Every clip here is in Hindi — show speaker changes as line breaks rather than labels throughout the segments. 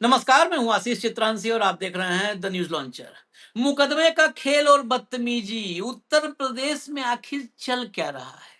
नमस्कार, मैं हूं आशीष चित्रांशी और आप देख रहे हैं द न्यूज लॉन्चर। मुकदमे का खेल और बदतमीजी उत्तर प्रदेश में आखिर चल क्या रहा है?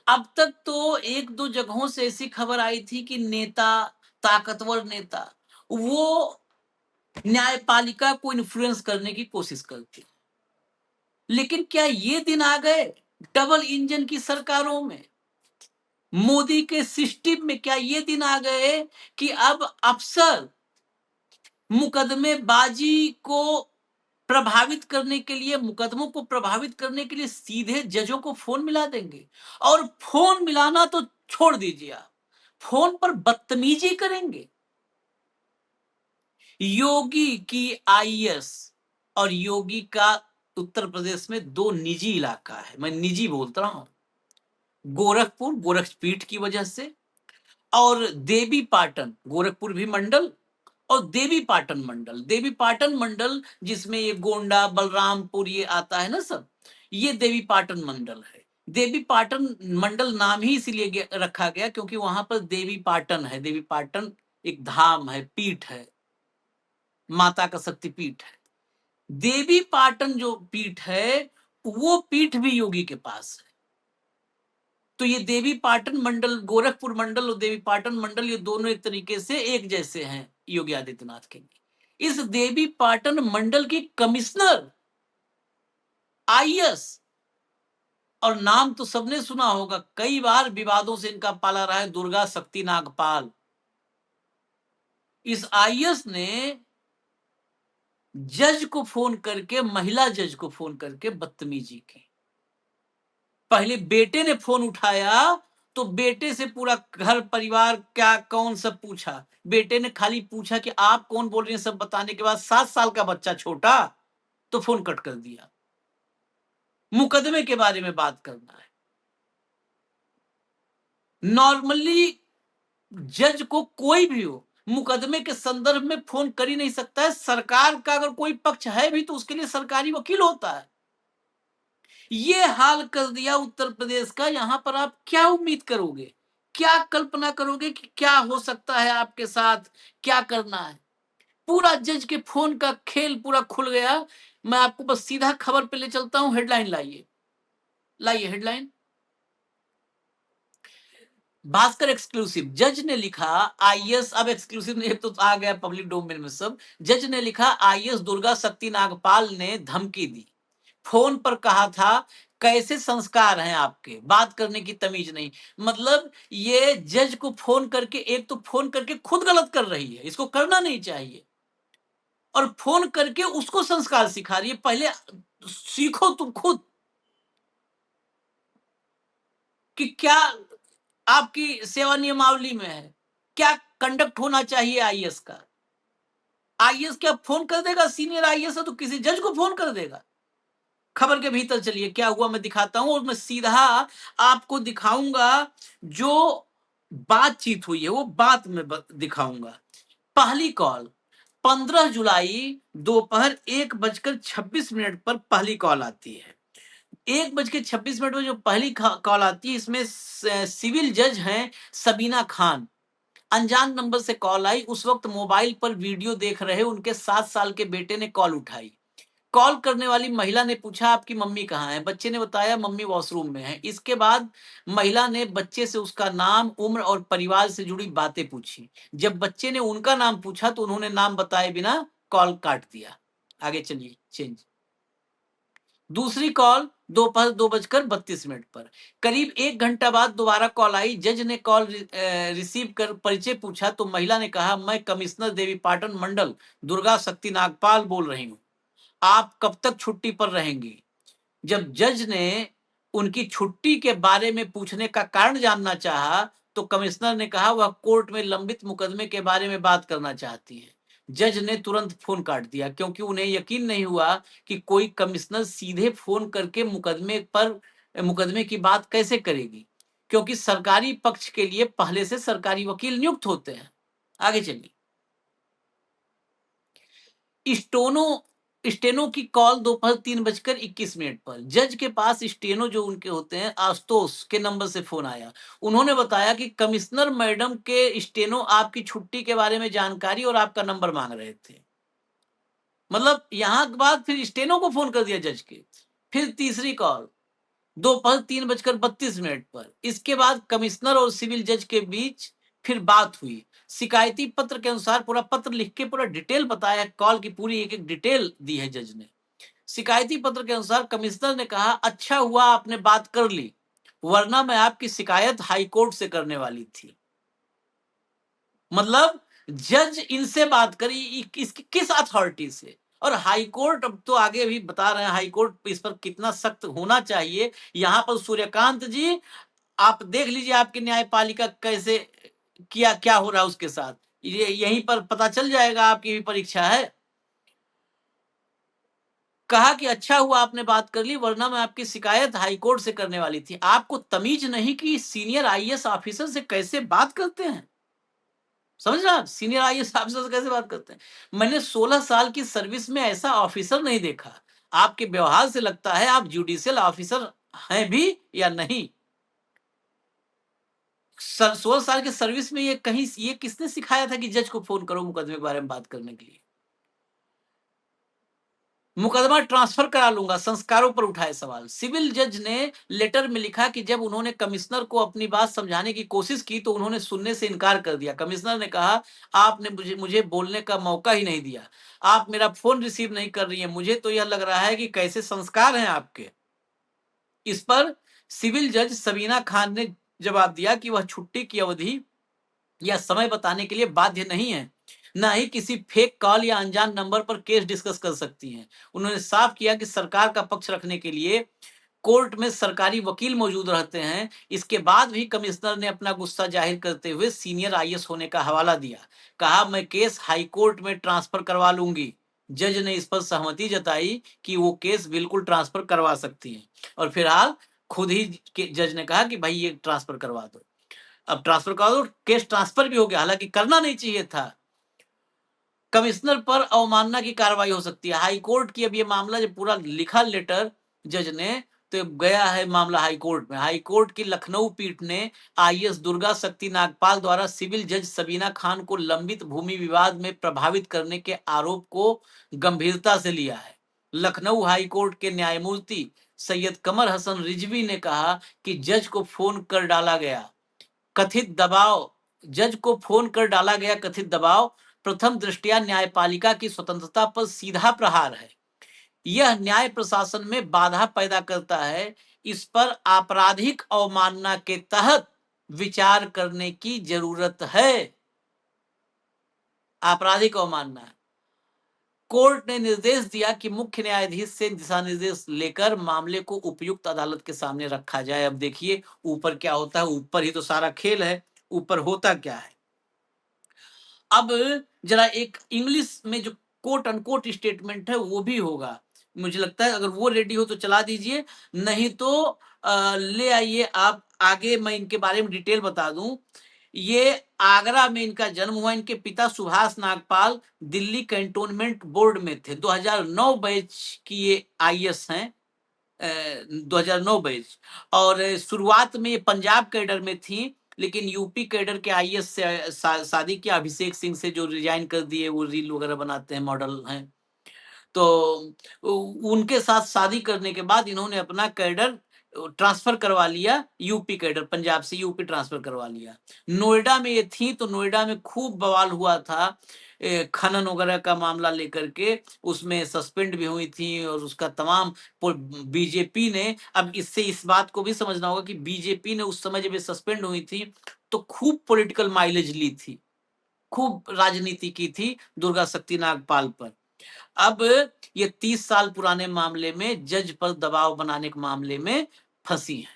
अब तक तो एक दो जगहों से ऐसी खबर आई थी कि नेता, ताकतवर नेता, वो न्यायपालिका को इन्फ्लुएंस करने की कोशिश करते हैं। लेकिन क्या ये दिन आ गए डबल इंजन की सरकारों में, मोदी के सिस्टम में? क्या ये दिन आ गए कि अब अफसर मुकदमेबाजी को प्रभावित करने के लिए, मुकदमों को प्रभावित करने के लिए सीधे जजों को फोन मिला देंगे? और फोन मिलाना तो छोड़ दीजिए, आप फोन पर बदतमीजी करेंगे। योगी की आईएएस और योगी का उत्तर प्रदेश में दो निजी इलाका है, मैं निजी बोलता रहा हूं। गोरखपुर गोरखपीठ की वजह से, और देवी पाटन, गोरखपुर भी मंडल और देवी पाटन मंडल। देवी पाटन मंडल जिसमें ये गोंडा, बलरामपुर ये आता है ना सब, ये देवी पाटन मंडल है। देवी पाटन मंडल नाम ही इसीलिए रखा गया क्योंकि वहां पर देवी पाटन है। देवी पाटन एक धाम है, पीठ है, माता का शक्तिपीठ है। देवी पाटन जो पीठ है, वो पीठ भी योगी के पास है। तो ये देवी पाटन मंडल, गोरखपुर मंडल और देवी पाटन मंडल, ये दोनों एक तरीके से एक जैसे हैं योगी आदित्यनाथ के लिए। इस देवी पाटन मंडल की कमिश्नर आईएएस, और नाम तो सबने सुना होगा, कई बार विवादों से इनका पाला रहा है, दुर्गा शक्ति नागपाल। इस आईएएस ने जज को फोन करके, महिला जज को फोन करके बदतमीजी की। पहले बेटे ने फोन उठाया तो बेटे से पूरा घर परिवार क्या कौन सब पूछा। बेटे ने खाली पूछा कि आप कौन बोल रही हैं, सब बताने के बाद 7 साल का बच्चा छोटा, तो फोन कट कर दिया। मुकदमे के बारे में बात करना है। नॉर्मली जज को कोई भी हो, मुकदमे के संदर्भ में फोन कर ही नहीं सकता है। सरकार का अगर कोई पक्ष है भी तो उसके लिए सरकारी वकील होता है। ये हाल कर दिया उत्तर प्रदेश का। यहां पर आप क्या उम्मीद करोगे, क्या कल्पना करोगे कि क्या हो सकता है आपके साथ, क्या करना है? पूरा जज के फोन का खेल पूरा खुल गया। मैं आपको बस सीधा खबर पे ले चलता हूं। हेडलाइन लाइए, लाइए हेडलाइन। भास्कर एक्सक्लूसिव। जज ने लिखा, आईएएस, अब एक्सक्लूसिव नहीं तो आ गया पब्लिक डोमेन में सब। जज ने लिखा, आईएएस दुर्गा शक्ति नागपाल ने धमकी दी, फोन पर कहा था कैसे संस्कार हैं आपके, बात करने की तमीज नहीं। मतलब ये जज को फोन करके, एक तो फोन करके खुद गलत कर रही है, इसको करना नहीं चाहिए, और फोन करके उसको संस्कार सिखा रही है। पहले सीखो तुम खुद कि क्या आपकी सेवा नियमावली में है, क्या कंडक्ट होना चाहिए आईएएस का। आईएएस क्या फोन कर देगा? सीनियर आईएएस है तो किसी जज को फोन कर देगा? खबर के भीतर चलिए, क्या हुआ मैं दिखाता हूं, और मैं सीधा आपको दिखाऊंगा जो बातचीत हुई है, वो बात में दिखाऊंगा। पहली कॉल 15 जुलाई दोपहर 1:26 पर पहली कॉल आती है। 1:26 में जो पहली कॉल आती है, इसमें सिविल जज हैं सबीना खान। अनजान नंबर से कॉल आई। उस वक्त मोबाइल पर वीडियो देख रहे उनके 7 साल के बेटे ने कॉल उठाई। कॉल करने वाली महिला ने पूछा, आपकी मम्मी कहाँ है? बच्चे ने बताया, मम्मी वॉशरूम में है। इसके बाद महिला ने बच्चे से उसका नाम, उम्र और परिवार से जुड़ी बातें पूछी। जब बच्चे ने उनका नाम पूछा तो उन्होंने नाम बताए बिना कॉल काट दिया। आगे चलिए, चेंज। दूसरी कॉल दोपहर 2:32 पर। करीब 1 घंटा बाद दोबारा कॉल आई। जज ने कॉल रिसीव कर परिचय पूछा तो महिला ने कहा, मैं कमिश्नर देवी पाटन मंडल दुर्गा शक्ति नागपाल बोल रही हूँ, आप कब तक छुट्टी पर रहेंगी? जब जज ने उनकी छुट्टी के बारे में पूछने का कारण जानना चाहा तो कमिश्नर ने कहा वह कोर्ट में लंबित मुकदमे के बारे में बात करना चाहती है। जज ने तुरंत फोन काट दिया क्योंकि उन्हें यकीन नहीं हुआ कि कोई कमिश्नर सीधे फोन करके मुकदमे की बात कैसे करेगी, क्योंकि सरकारी पक्ष के लिए पहले से सरकारी वकील नियुक्त होते हैं। आगे चलिए। स्टोनो स्टेनो की कॉल दोपहर 3:21 पर जज के पास स्टेनो जो उनके होते हैं आशुतोष के नंबर से फोन आया। उन्होंने बताया कि कमिश्नर मैडम के स्टेनो आपकी छुट्टी के बारे में जानकारी और आपका नंबर मांग रहे थे। मतलब यहाँ के बाद फिर स्टेनो को फोन कर दिया जज के। फिर तीसरी कॉल दोपहर 3:32 पर। इसके बाद कमिश्नर और सिविल जज के बीच फिर बात हुई। शिकायती पत्र के अनुसार पूरा पत्र लिख के पूरा डिटेल बताया, कॉल की पूरी एक एक डिटेल दी है जज ने। शिकायती पत्र के अनुसार कमिश्नर ने कहा, अच्छा हुआ आपने बात कर ली, वरना मैं आपकी शिकायत हाईकोर्ट से करने वाली थी। मतलब जज इनसे बात करी, इसकी किस अथॉरिटी से? और हाईकोर्ट, अब तो आगे भी बता रहे हैं हाईकोर्ट इस पर कितना सख्त होना चाहिए। यहाँ पर सूर्यकांत जी, आप देख लीजिए आपकी न्यायपालिका कैसे किया, क्या हो रहा है उसके साथ, ये यहीं पर पता चल जाएगा। आपकी भी परीक्षा है। कहा कि अच्छा हुआ आपने बात कर ली, वरना मैं आपकी शिकायत हाईकोर्ट से करने वाली थी। आपको तमीज नहीं कि सीनियर आईएएस ऑफिसर से कैसे बात करते हैं? समझ रहे हैं आप? सीनियर आईएएस ऑफिसर से कैसे बात करते हैं? मैंने 16 साल की सर्विस में ऐसा ऑफिसर नहीं देखा। आपके व्यवहार से लगता है आप जुडिशियल ऑफिसर हैं भी या नहीं। 16 साल की सर्विस में ये कहीं ये किसने सिखाया था कि जज को फोन करो मुकदमे के बारे में बात करने के लिए? मुकदमा ट्रांसफर करा लूंगा, संस्कारों पर उठाए सवाल। सिविल जज ने लेटर में लिखा कि जब उन्होंने कमिश्नर को अपनी बात समझाने की कोशिश की तो उन्होंने सुनने से इनकार कर दिया। कमिश्नर ने कहा, आपने मुझे मुझे बोलने का मौका ही नहीं दिया, आप मेरा फोन रिसीव नहीं कर रही हैं, मुझे तो यह लग रहा है कि कैसे संस्कार हैं आपके। इस पर सिविल जज सबीना खान ने जवाब दिया कि वह छुट्टी की अवधि या समय बताने के लिए बाध्य नहीं है, ना ही किसी फेक कॉल या अनजान नंबर पर केस डिस्कस कर सकती हैं। उन्होंने साफ किया कि सरकार का पक्ष रखने के लिए कोर्ट में सरकारी वकील मौजूद रहते हैं। इसके बाद भी कमिश्नर ने अपना गुस्सा जाहिर करते हुए सीनियर आईएएस होने का हवाला दिया। कहा, मैं केस हाई कोर्ट में ट्रांसफर करवा लूंगी। जज ने इस पर सहमति जताई कि वो केस बिल्कुल ट्रांसफर करवा सकती हैं, और फिलहाल खुद ही जज ने कहा कि भाई ये ट्रांसफर करवा दो। अब ट्रांसफर करा दो, केस ट्रांसफर भी हो गया, हालांकि करना नहीं चाहिए था। कमिश्नर पर अवमानना की कार्रवाई हो सकती है। हाईकोर्ट की अब ये मामला जब पूरा लिखा लेटर जज ने, तो गया है मामला हाईकोर्ट में। हाईकोर्ट की लखनऊ पीठ ने आईएएस दुर्गा शक्ति नागपाल द्वारा सिविल जज सबीना खान को लंबित भूमि विवाद में प्रभावित करने के आरोप को गंभीरता से लिया है। लखनऊ हाईकोर्ट के न्यायमूर्ति सैयद कमर हसन रिजवी ने कहा कि जज को फोन कर डाला गया कथित दबाव जज को फोन कर डाला गया कथित दबाव प्रथम दृष्टया न्यायपालिका की स्वतंत्रता पर सीधा प्रहार है। यह न्याय प्रशासन में बाधा पैदा करता है। इस पर आपराधिक अवमानना के तहत विचार करने की जरूरत है। आपराधिक अवमानना। कोर्ट ने निर्देश दिया कि मुख्य न्यायाधीश से दिशा निर्देश लेकर मामले को उपयुक्त अदालत के सामने रखा जाए। अब देखिए ऊपर क्या होता है, ऊपर ही तो सारा खेल है, ऊपर होता क्या है। अब जरा एक इंग्लिश में जो कोट अनकोट स्टेटमेंट है वो भी होगा, मुझे लगता है। अगर वो रेडी हो तो चला दीजिए, नहीं तो ले आइए आप आगे, मैं इनके बारे में डिटेल बता दूं। ये आगरा में इनका जन्म हुआ। इनके पिता सुभाष नागपाल दिल्ली कैंटोनमेंट बोर्ड में थे। 2009 बैच की ये आईएएस हैं, 2009 बैच। और शुरुआत में ये पंजाब कैडर में थी, लेकिन यूपी कैडर के आईएएस से शादी किया अभिषेक सिंह से, जो रिजाइन कर दिए, वो रील वगैरह बनाते हैं, मॉडल हैं। तो उनके साथ शादी करने के बाद इन्होंने अपना कैडर ट्रांसफर करवा लिया, यूपी कैडर, पंजाब से यूपी ट्रांसफर करवा लिया। नोएडा में ये थी तो नोएडा में खूब बवाल हुआ था खनन वगैरह का मामला लेकर के, उसमें सस्पेंड भी हुई थी और उसका तमाम बीजेपी ने, अब इससे इस बात को भी समझना होगा कि बीजेपी ने उस समय जब ये सस्पेंड हुई थी तो खूब पॉलिटिकल माइलेज ली थी, खूब राजनीति की थी दुर्गा शक्ति नागपाल पर। अब ये 30 साल पुराने मामले में जज पर दबाव बनाने के मामले में फंसी है।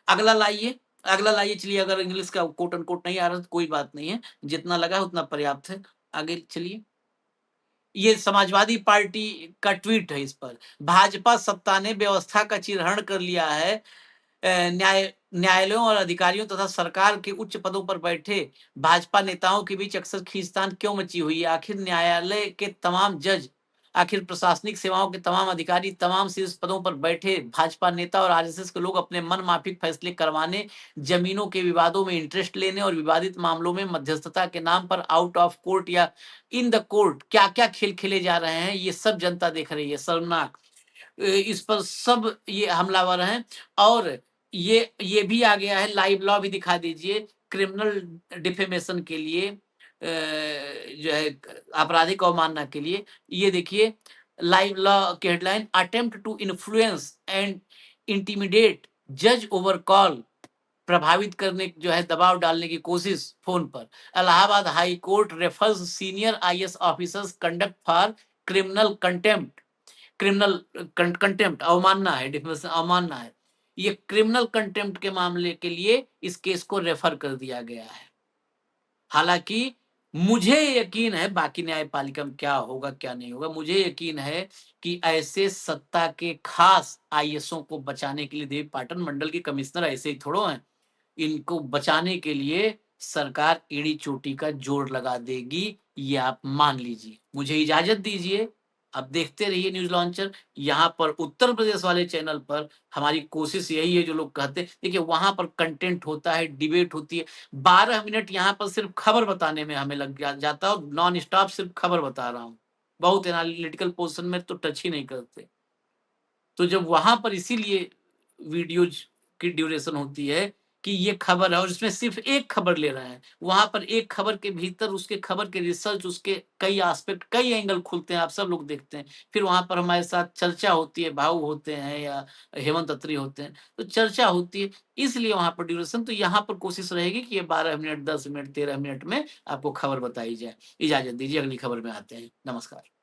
अगला लाइए, अगला लाइए, चलिए। अगर इंग्लिश का कोट अनकोट नहीं आ रहा तो कोई बात नहीं है, जितना लगा उतना पर्याप्त है। आगे चलिए। ये समाजवादी पार्टी का ट्वीट है। इस पर भाजपा सत्ता ने व्यवस्था का चिरहरण कर लिया है। न्यायालयों और अधिकारियों तथा सरकार के उच्च पदों पर बैठे भाजपा नेताओं के बीच अक्सर खींचतान क्यों मची हुई है? आखिर न्यायालय के तमाम जज आखिर प्रशासनिक सेवाओं के तमाम अधिकारी, तमाम शीर्ष पदों पर बैठे भाजपा नेता और आरएसएस के लोग अपने मनमाफिक फैसले करवाने, जमीनों के विवादों में इंटरेस्ट लेने और विवादित मामलों में मध्यस्थता के नाम पर आउट ऑफ कोर्ट या इन द कोर्ट क्या-क्या खेल खेले जा रहे हैं, ये सब जनता देख रही है, शर्मनाक। इस पर सब ये हमलावर हैं और ये भी आ गया है, लाइव लॉ भी दिखा दीजिए, क्रिमिनल डिफेमेशन के लिए जो है आपराधिक अवमानना के लिए। ये देखिए लाइव लॉ की headline, attempt to influence and intimidate जज ओवर कॉल, प्रभावित करने जो है दबाव डालने की कोशिश फोन पर। Allahabad high court refers senior IAS officers conduct for criminal contempt, criminal contempt अवमानना है, डिफेमेशन अवमानना है। ये क्रिमिनल कंटेम्प्ट के मामले के लिए इस केस को रेफर कर दिया गया है। हालांकि मुझे यकीन है, बाकी न्यायपालिका में क्या होगा क्या नहीं होगा, मुझे यकीन है कि ऐसे सत्ता के खास आईएएसओं को बचाने के लिए देवी पाटन मंडल के कमिश्नर ऐसे ही थोड़ो हैं, इनको बचाने के लिए सरकार एड़ी चोटी का जोर लगा देगी, ये आप मान लीजिए। मुझे इजाजत दीजिए, अब देखते रहिए न्यूज लॉन्चर। यहाँ पर उत्तर प्रदेश वाले चैनल पर हमारी कोशिश यही है, जो लोग कहते हैं देखिए वहां पर कंटेंट होता है, डिबेट होती है, 12 मिनट यहाँ पर सिर्फ खबर बताने में हमें लग जाता है, नॉन स्टॉप सिर्फ खबर बता रहा हूँ, बहुत एनालिटिकल पोर्शन में तो टच ही नहीं करते। तो जब वहां पर इसीलिए वीडियोज की ड्यूरेशन होती है कि ये खबर है और इसमें सिर्फ एक खबर ले रहे हैं, वहां पर एक खबर के भीतर उसके खबर के रिसर्च, उसके कई एस्पेक्ट, कई एंगल खुलते हैं, आप सब लोग देखते हैं। फिर वहां पर हमारे साथ चर्चा होती है, भाऊ होते हैं या हेमंत अत्री होते हैं, तो चर्चा होती है, इसलिए वहां पर ड्यूरेशन। तो यहाँ पर कोशिश रहेगी कि ये 12 मिनट, 10 मिनट, 13 मिनट में आपको खबर बताई जाए। इजाजत दीजिए, अगली खबर में आते हैं। नमस्कार।